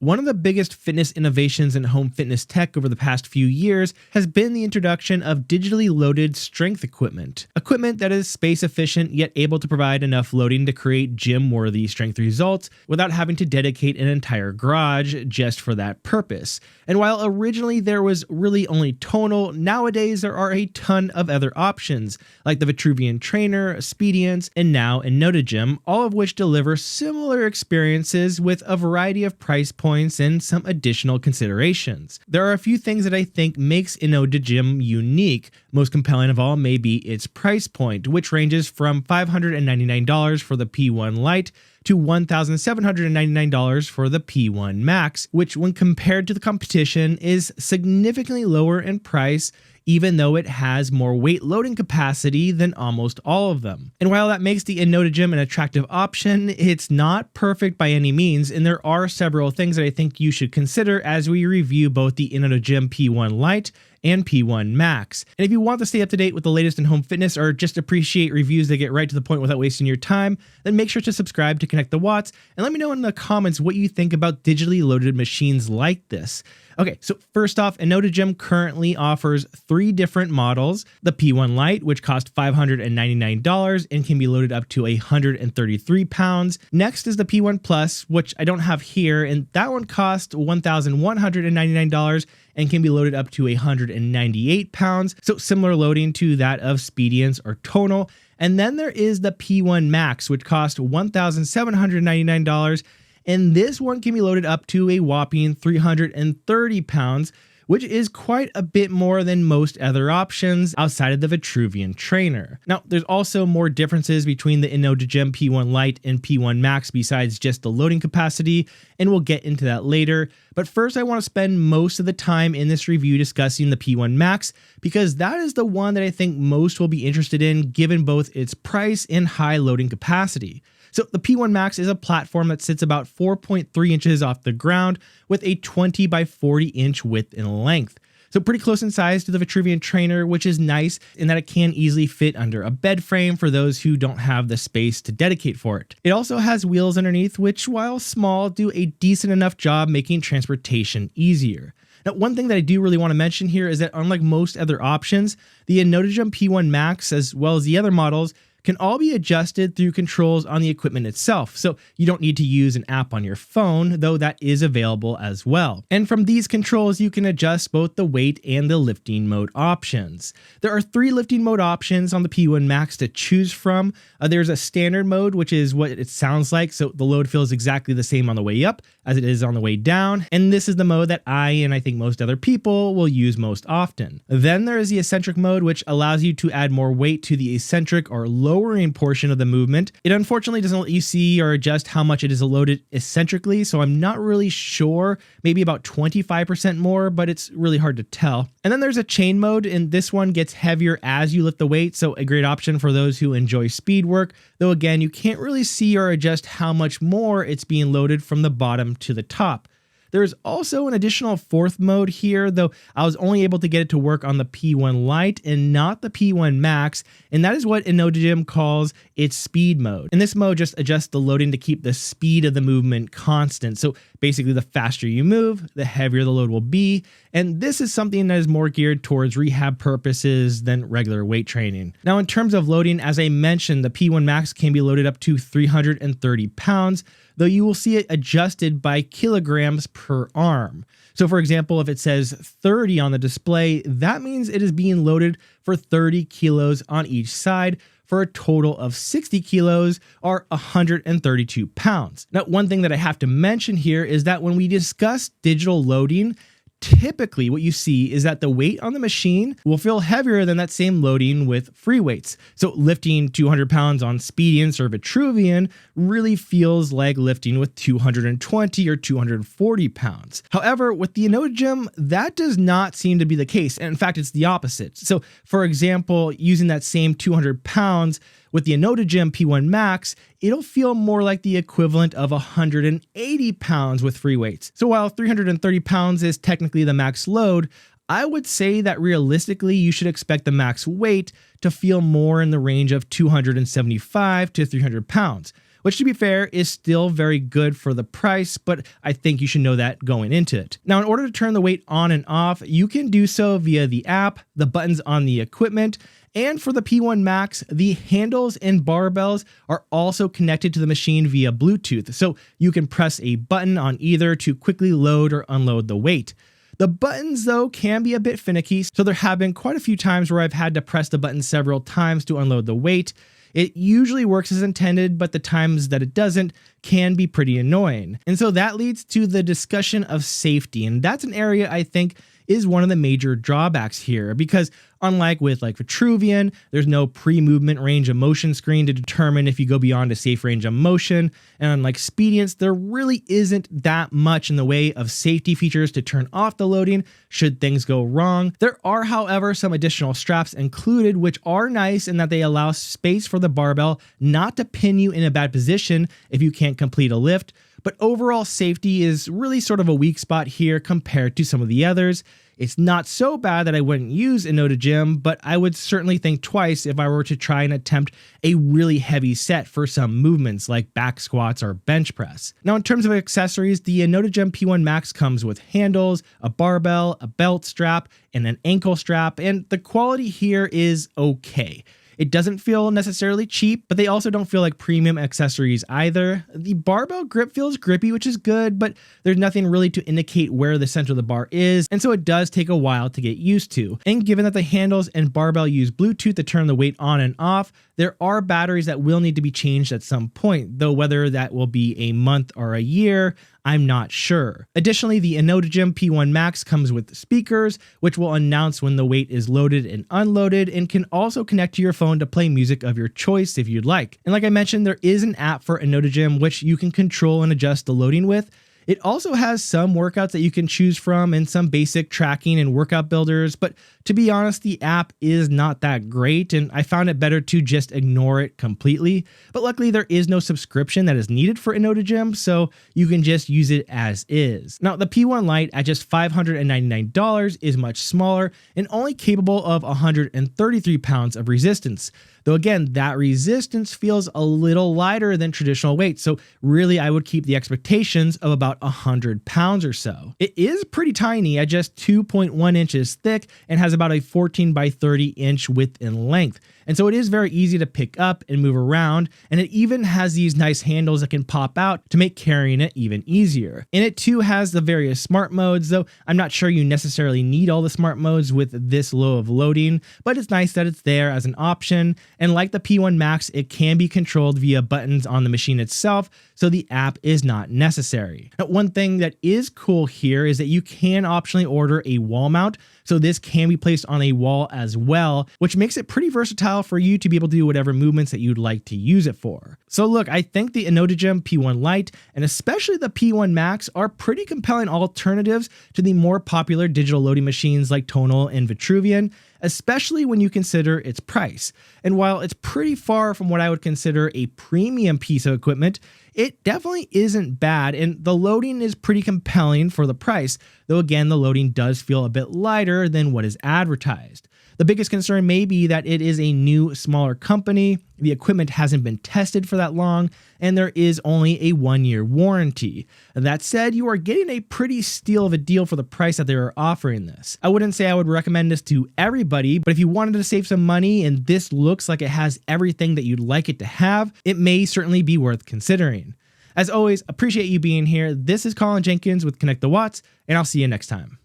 One of the biggest fitness innovations in home fitness tech over the past few years has been the introduction of digitally loaded strength equipment. Equipment that is space efficient yet able to provide enough loading to create gym-worthy strength results without having to dedicate an entire garage just for that purpose. And while originally there was really only Tonal, nowadays there are a ton of other options, like the Vitruvian Trainer, Speediance, and now InnotaGym, all of which deliver similar experiences with a variety of price points and some additional considerations. There are a few things that I think makes InnotaGym unique. Most compelling of all may be its price point, which ranges from $599 for the P1 Lite to $1,799 for the P1 Max, which when compared to the competition is significantly lower in price, even though it has more weight loading capacity than almost all of them. And while that makes the InnotaGym an attractive option, it's not perfect by any means, and there are several things that I think you should consider as we review both the InnotaGym P1 Lite and P1 Max. And if you want to stay up to date with the latest in home fitness or just appreciate reviews that get right to the point without wasting your time, then make sure to subscribe to Connect the Watts and let me know in the comments what you think about digitally loaded machines like this. Okay, so first off, InnotaGym currently offers 3 different models. The P1 Lite, which costs $599 and can be loaded up to 133 pounds. Next is the P1 Plus, which I don't have here, and that one costs $1,199 and can be loaded up to 198 pounds. So similar loading to that of Speediance or Tonal. And then there is the P1 Max, which costs $1,799. And this one can be loaded up to a whopping 330 pounds, which is quite a bit more than most other options outside of the Vitruvian Trainer. Now, there's also more differences between the InnotaGym P1 Lite and P1 Max besides just the loading capacity, and we'll get into that later. But first, I want to spend most of the time in this review discussing the P1 Max, because that is the one that I think most will be interested in given both its price and high loading capacity. So the P1 Max is a platform that sits about 4.3 inches off the ground with a 20 by 40 inch width and length. So pretty close in size to the Vitruvian Trainer, which is nice in that it can easily fit under a bed frame for those who don't have the space to dedicate for it. It also has wheels underneath, which while small, do a decent enough job making transportation easier. Now, one thing that I do really want to mention here is that unlike most other options, the InnotaGym P1 Max, as well as the other models, can all be adjusted through controls on the equipment itself, so you don't need to use an app on your phone, though that is available as well. And from these controls, you can adjust both the weight and the lifting mode options. There are 3 lifting mode options on the P1 Max to choose from. There's a standard mode, which is what it sounds like, so the load feels exactly the same on the way up as it is on the way down, and this is the mode that I and I think most other people will use most often. Then there is the eccentric mode, which allows you to add more weight to the eccentric or lowering portion of the movement. It unfortunately doesn't let you see or adjust how much it is loaded eccentrically, so I'm not really sure, maybe about 25% more, but it's really hard to tell. And then there's a chain mode, and this one gets heavier as you lift the weight, so a great option for those who enjoy speed work, though again, you can't really see or adjust how much more it's being loaded from the bottom to the top. There's also an additional 4th mode here, though I was only able to get it to work on the P1 Lite and not the P1 Max, and that is what InnotaGym calls its speed mode. And this mode just adjusts the loading to keep the speed of the movement constant. So basically, the faster you move, the heavier the load will be, and this is something that is more geared towards rehab purposes than regular weight training. Now, in terms of loading, as I mentioned, the P1 Max can be loaded up to 330 pounds, though you will see it adjusted by kilograms per arm. So for example, if it says 30 on the display, that means it is being loaded for 30 kilos on each side for a total of 60 kilos or 132 pounds. Now, one thing that I have to mention here is that when we discuss digital loading, typically what you see is that the weight on the machine will feel heavier than that same loading with free weights. So lifting 200 pounds on Speediance or Vitruvian really feels like lifting with 220 or 240 pounds. However, with the InnotaGym, that does not seem to be the case. And in fact, it's the opposite. So for example, using that same 200 pounds with the InnotaGym P1 Max, it'll feel more like the equivalent of 180 pounds with free weights. So while 330 pounds is technically the max load, I would say that realistically, you should expect the max weight to feel more in the range of 275 to 300 pounds. which to be fair is still very good for the price, but I think you should know that going into it. Now, in order to turn the weight on and off, you can do so via the app, the buttons on the equipment, and for the P1 Max, the handles and barbells are also connected to the machine via Bluetooth, so you can press a button on either to quickly load or unload the weight. The buttons, though, can be a bit finicky, so there have been quite a few times where I've had to press the button several times to unload the weight. It usually works as intended, but the times that it doesn't can be pretty annoying. And so that leads to the discussion of safety, and that's an area I think is one of the major drawbacks here, because unlike with Vitruvian, there's no pre-movement range of motion screen to determine if you go beyond a safe range of motion, and unlike Spedience, there really isn't that much in the way of safety features to turn off the loading should things go wrong. There are, however, some additional straps included, which are nice in that they allow space for the barbell not to pin you in a bad position if you can't complete a lift, but overall safety is really sort of a weak spot here compared to some of the others. It's not so bad that I wouldn't use Inotagym, but I would certainly think twice if I were to try and attempt a really heavy set for some movements like back squats or bench press. Now, in terms of accessories, the Inotagym P1 Max comes with handles, a barbell, a belt strap, and an ankle strap, and the quality here is okay. It doesn't feel necessarily cheap, but they also don't feel like premium accessories either. The barbell grip feels grippy, which is good, but there's nothing really to indicate where the center of the bar is, and so it does take a while to get used to. And given that the handles and barbell use Bluetooth to turn the weight on and off, there are batteries that will need to be changed at some point, though whether that will be a month or a year, I'm not sure. Additionally, the Inotagym P1 Max comes with speakers, which will announce when the weight is loaded and unloaded, and can also connect to your phone to play music of your choice if you'd like. And like I mentioned, there is an app for Inotagym which you can control and adjust the loading with. It also has some workouts that you can choose from and some basic tracking and workout builders, but to be honest, the app is not that great, and I found it better to just ignore it completely. But luckily, there is no subscription that is needed for Inotagym, so you can just use it as is. Now, the P1 Lite at just $599 is much smaller and only capable of 133 pounds of resistance. Though again, that resistance feels a little lighter than traditional weight, so really I would keep the expectations of about 100 pounds or so. It is pretty tiny at just 2.1 inches thick and has about a 14 by 30 inch width and length. And so it is very easy to pick up and move around, and it even has these nice handles that can pop out to make carrying it even easier. And it too has the various smart modes, though I'm not sure you necessarily need all the smart modes with this low of loading, but it's nice that it's there as an option. And like the P1 Max, it can be controlled via buttons on the machine itself, so the app is not necessary. Now, one thing that is cool here is that you can optionally order a wall mount, so this can be placed on a wall as well, which makes it pretty versatile for you to be able to do whatever movements that you'd like to use it for. So look, I think the Inotagym P1 Lite and especially the P1 Max are pretty compelling alternatives to the more popular digital loading machines like Tonal and Vitruvian, especially when you consider its price. And while it's pretty far from what I would consider a premium piece of equipment, it definitely isn't bad, and the loading is pretty compelling for the price, though again, the loading does feel a bit lighter than what is advertised. The biggest concern may be that it is a new, smaller company, the equipment hasn't been tested for that long, and there is only a 1-year warranty. That said, you are getting a pretty steal of a deal for the price that they are offering this. I wouldn't say I would recommend this to everybody, but if you wanted to save some money and this looks like it has everything that you'd like it to have, it may certainly be worth considering. As always, appreciate you being here. This is Colin Jenkins with Connect the Watts, and I'll see you next time.